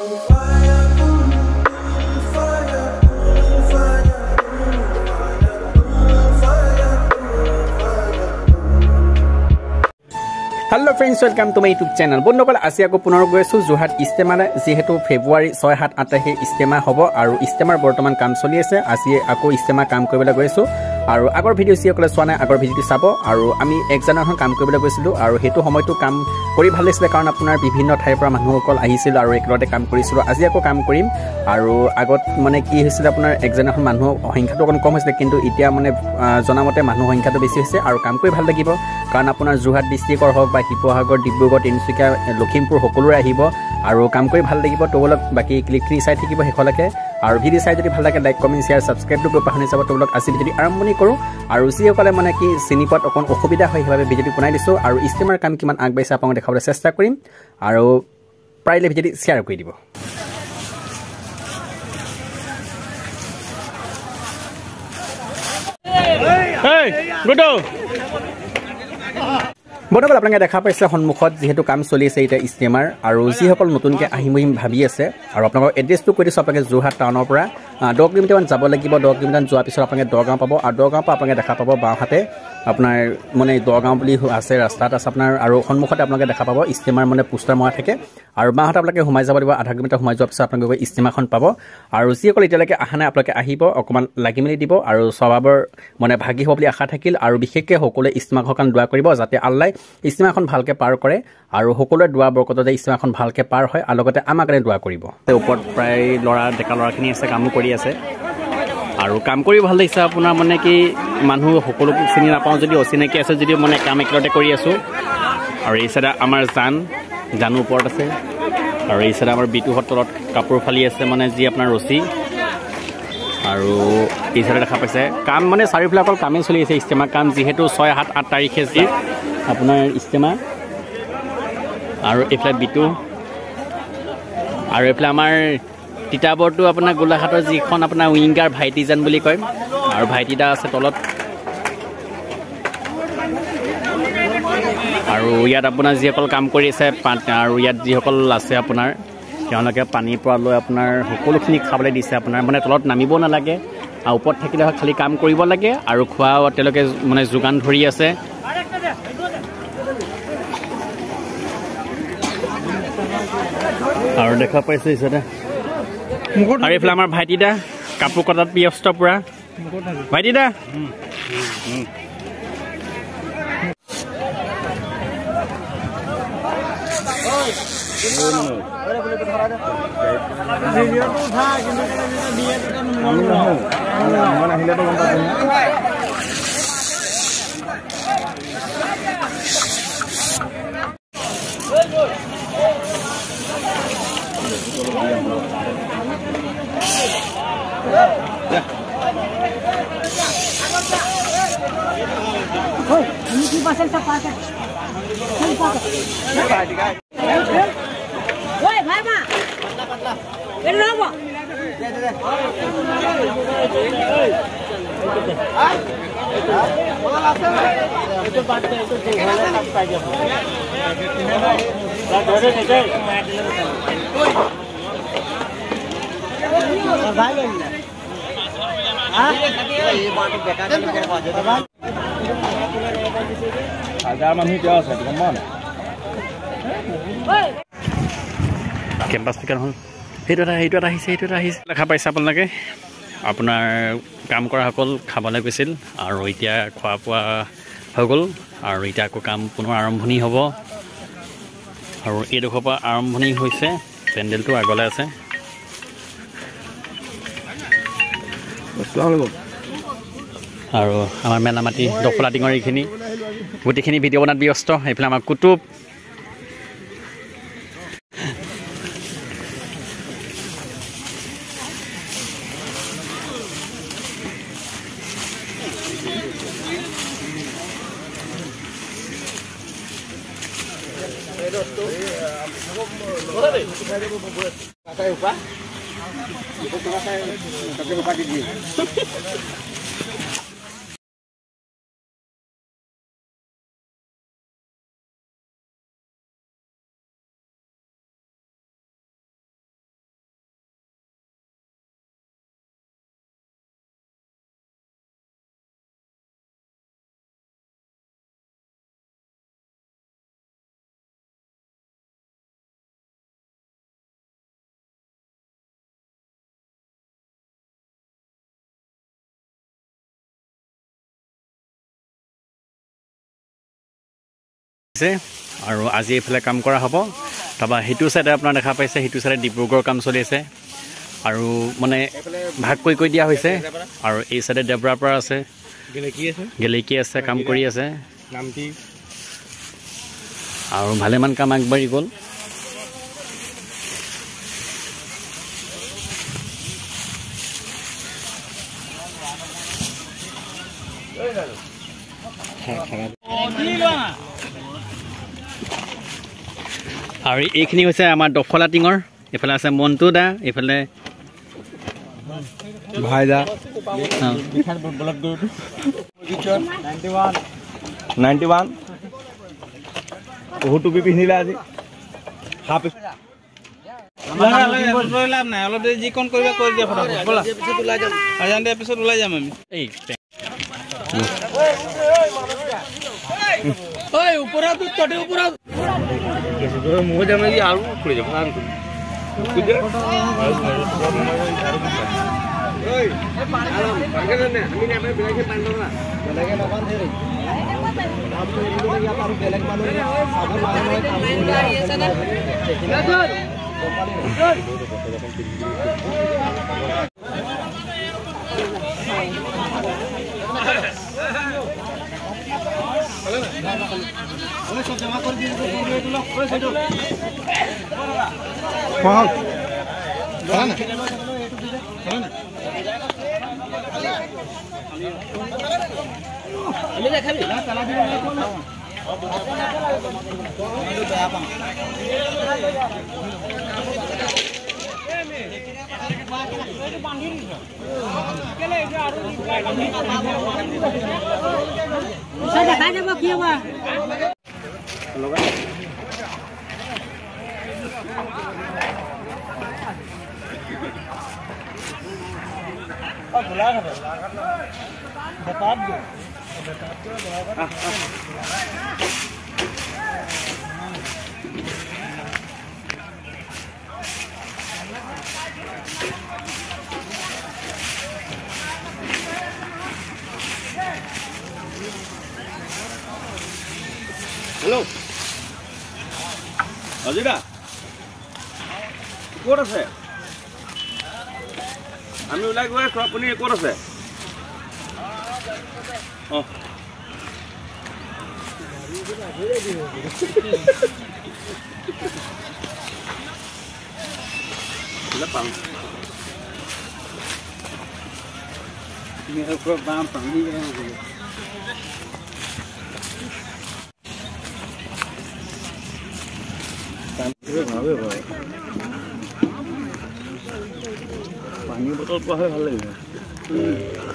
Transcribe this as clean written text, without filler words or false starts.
Hello friends, welcome to my YouTube channel. বন্ধুসকল আজি আকৌ পুনৰ গৈ আছো যোৰহাট ইস্তেমালে যেহেতু ফেব্ৰুৱাৰী 6 7 8 তাৰিখে ইস্তেমা হ'ব আৰু ইস্তেমাৰ বৰ্তমান কাম চলি আছে আজি আকৌ ইস্তেমা কাম কৰিবলৈ গৈ আছো আৰু আগৰ ভিডিও সিসকলে চোৱা নাই আগৰ ভিডিওটো চাব আৰু আমি এক জানুৱাৰীত কাম কৰিবলৈ গৈছিলো আৰু হেতু সময়টো কাম কৰি ভাল লাগিছিল কাৰণ আপোনাৰ বিভিন্ন ঠাইৰ পৰা মানুহসকল আহিছিল আৰু একেলগতে কাম কৰিছিল আজি আকৌ কাম কৰিম আৰু আগত মানে কি হৈছিল আপোনাৰ এক জানুৱাৰীত মানুহ সংখ্যাটো অকন কম হৈছিল কিন্তু এতিয়া মানে জনামতে মানুহ সংখ্যাটো বেছি হৈছে আৰু কাম কৰি ভাল লাগিব কাৰণ আপোনাৰ যোৰহাট ডিস্ট্ৰিক্টৰ হওক বা শিৱসাগৰ ডিব্ৰুগড় তিনিচুকীয়া লখিমপুৰ সকলোৰে আহিব আৰু কাম কৰি ভাল লাগিব তোলক বাকি ক্লিকখিনি চাই থাকিব হেখলৈকে আৰু ভিডিও চাই যদি ভাল লাগে লাইক কমেন্ট শেয়াৰ সাবস্ক্ৰাইব কৰিব পাহৰি যাব তোলক আজি ভিডিও আৰম্ভণি কৰো আৰু যিসকলে মানে কি চিনিপত অকন অসুবিধা হয় হেভাবে ভিডিওটো বনাই দিছো আৰু ইস্তেমাৰ কাম কিমান আগবাইছে আপোনাক দেখাবলৈ চেষ্টা কৰিম আৰু প্ৰাইলে ভিডিওটো শেয়াৰ কৰি দিব হেই গুড বন্ধুসকল আপোনালোকে দেখা পাইছে সন্মুখত যেহেতু কাম চলি আছে এতিয়া ইস্তেমাৰ আৰু যিসকল নতুনকৈ আহিম ভাবি আছে আৰু আপোনালোকৰ এড্ৰেছটো কৈ দিছোঁ আপোনালোকে যোৰহাট টাউনৰ পৰা 10 কিলোমিটাৰমান যাব লাগিব 10 কিলোমিটাৰ যোৱাৰ পিছত আপোনালোকে দগাঁও পাব আৰু দগাঁৱৰ পৰা আপোনালোকে দেখা পাব বাওঁহাতে আপোনাৰ মানে দগাঁও বুলি আছে ৰাস্তাত আছে আপোনাৰ আৰু সন্মুখতে আপোনালোকে দেখা পাব ইস্তেমাৰ মানে পোষ্টাৰ মৰা থাকে আৰু বাওঁহাতে আপোনালোকে সোমাই যাব লাগিব আধা কিলোমিটাৰ সোমাই যোৱাৰ পিছত আপোনালোকে ইস্তেমাখন পাব আৰু যিসকল এতিয়ালৈকে অহা নাই আপোনালোকে আহিব অকণমান লাগি মেলি দিব আৰু স্বভাৱৰ মানে ভাগি হ'ব বুলি আশা থাকিল আৰু বিশেষকৈ সকলোৱে ইস্তেমাখন দোৱা কৰিব যাতে আল্লাই ইস্তেমাখন ভালকৈ পাৰ কৰে আৰু সকলোৱে দোৱা বৰকততে ইস্তেমাখন ভালকৈ পাৰ হয় আৰু লগতে আমাৰ কাৰণে দোৱা কৰিব ওপৰত প্ৰায় ডেকা ল'ৰাখিনি আছে কামো কৰি আছে আৰু কাম কৰি ভাল লাগিছে আপোনাৰ মানে কি মানুহ সকলোকে চিনি নাপাওঁ যদি অচিনাকি আছে যদিও মানে কাম একেলগতে কৰি আছোঁ আৰু এই চাইডে আমাৰ জানো ওপৰত আছে আৰু এই চাইডে আমাৰ বিটুহঁত তলত কাপোৰ ফালি আছে মানে যি আপোনাৰ ৰছী আৰু এই চাইডে দেখা পাইছে কাম মানে চাৰিওফালে অকল কামেই চলি আছে ইস্তেমা কাম যিহেতু 6 7 8 তাৰিখে যি আপোনাৰ ইস্তেমা আৰু এইফালে বিটু আৰু এইফালে আমাৰ তিতাবৰটো আপোনাৰ গোলাঘাটৰ যিখন আপোনাৰ উইংগাৰ ভাইটিজান বুলি কয় আৰু ভাইটিদা আছে তলত আৰু ইয়াত আপোনাৰ যিসকল কাম কৰি আছে আৰু ইয়াত যিসকল আছে আপোনাৰ তেওঁলোকে পানীৰ পৰা লৈ আপোনাৰ সকলোখিনি খাবলৈ দিছে আপোনাৰ মানে তলত নামিব নালাগে আৰু ওপৰত থাকিলে খালি কাম কৰিব লাগে আৰু খোৱা তেওঁলোকে মানে যোগান ধৰি আছে আৰু দেখা পাইছে ইছতে আৰু এইফালে আমাৰ ভাইটিদা কাপোৰ কটাত ব্যস্ত পুৰা ভাইটিদা কেম্পাছ স্পিকাৰ হ'ল সেইটো এটা আহিছে দেখা পাইছে আপোনালোকে আপোনাৰ কাম কৰাসকল খাবলৈ গৈছিল আৰু এতিয়া খোৱা বোৱা হৈ গ'ল আৰু এতিয়া আকৌ কাম পুনৰ আৰম্ভণি হ'ব আৰু এইডোখৰ পৰা আৰম্ভণি হৈছে পেণ্ডেলটো আগলৈ আছে আৰু আমাৰ মেনামাটি দফলা টিঙৰ এইখিনি গোটেইখিনি ভিডিঅ' বনাত ব্যস্ত এইফালে আমাৰ কুটুব আৰু আজি এইফালে কাম কৰা হ'ব তাৰপৰা সেইটো চাইডে আপোনাৰ দেখা পাইছে সেইটো চাইডে ডিব্ৰুগড় কাম চলি আছে আৰু মানে ভাগ কৰি দিয়া হৈছে আৰু এই চাইডে দেবৰাপাৰা আছে গেলেকী আছে কাম কৰি আছে আৰু ভালেমান কাম আগবাঢ়ি গ'ল আৰু এইখিনি হৈছে আমাৰ দফলা টিঙৰ এইফালে আছে মন্টু দা এইফালে ভাইদা 91 বহুত টুপি পিন্ধিলে আজি হাফ লাভ নাই অলপ দেৰি যিকণ কৰিবা কৰি দিয়া ফটাফট ব'লা আজান দিয়াৰ পিছত ওলাই যাম আমি এই মই যাম নেকি আৰু খুলি যাব হেল্ল' অজিদা ক'ত আছে আমি ওলাই গৈ আছোঁ আপুনি ক'ত আছে অঁ পাম বাম পানী পানী বটল পোৱা হয় ভাল লাগিব